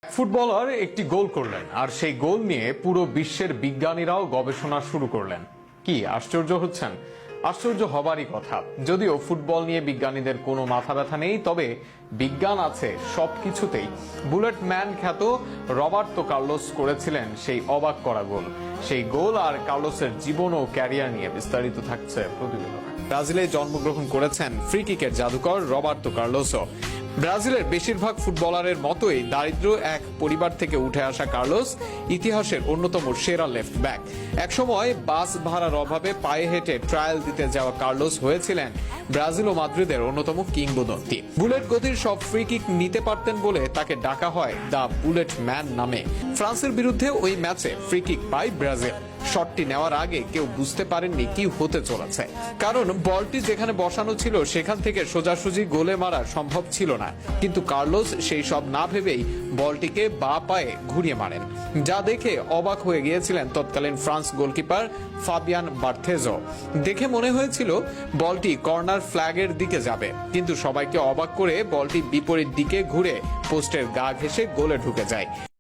Footballer একটি গোল করলেন আর সেই গোল নিয়ে পুরো বিশ্বের বিজ্ঞানীরাও গবেষণা শুরু করলেন। কি আশ্চর্য হচ্ছেন? আশ্চর্য হবারই কথা। যদিও ফুটবল নিয়ে বিজ্ঞানীদের কোনো মাথা ব্যথা নেই, তবে বিজ্ঞান আছে সবকিছুতেই। বুলেট ম্যান খ্যাত রবার্তো কার্লোস করেছিলেন সেই অবাক করা গোল। সেই গোল আর কার্লোসের জীবন ও ক্যারিয়ার নিয়ে বিস্তারিত থাকছে প্রতিবেদনে। ব্রাজিলে জন্মগ্রহণ করেছেন ফ্রি কিকের জাদুকর রবার্তো কার্লোসও। ব্রাজিলের বেশিরভাগ ফুটবলারের মতোই দারিদ্র এক পরিবার থেকে উঠে আসা কার্লোস ইতিহাসের অন্যতম সেরা লেফট ব্যাক। একসময় বাস ভাড়ার অভাবে পায়ে হেঁটে ট্রায়াল দিতে যাওয়া কার্লোস হয়েছিলেন ব্রাজিল ও মাদ্রিদের অন্যতম কিংবদন্তি। বুলেট গতির সব ফ্রি কিক নিতে পারতেন বলে তাকে ডাকা হয় দ্য বুলেট ম্যান নামে। ফ্রান্সের বিরুদ্ধে ওই ম্যাচে ফ্রি কিক পায় ব্রাজিল। শটটি নেওয়ার আগে কেউ বুঝতে পারেননি কি হতে চলেছে, কারণ বলটি যেখানে বসানো ছিল সেখান থেকে সোজাসুজি গোলে মারা সম্ভব ছিল না। কিন্তু কার্লোস সেই সব না ভেবেই বলটিকে বাঁ পায়ে ঘুরিয়ে মারেন, যা দেখে অবাক হয়ে গিয়েছিলেন তৎকালীন ফ্রান্স গোলকিপার ফাবিয়ান বার্থেজো। দেখে মনে হয়েছিল বলটি কর্নার ফ্ল্যাগের দিকে যাবে, কিন্তু সবাইকে অবাক করে বলটি বিপরীত দিকে ঘুরে পোস্টের গা ঘেঁষে গোলে ঢুকে যায়।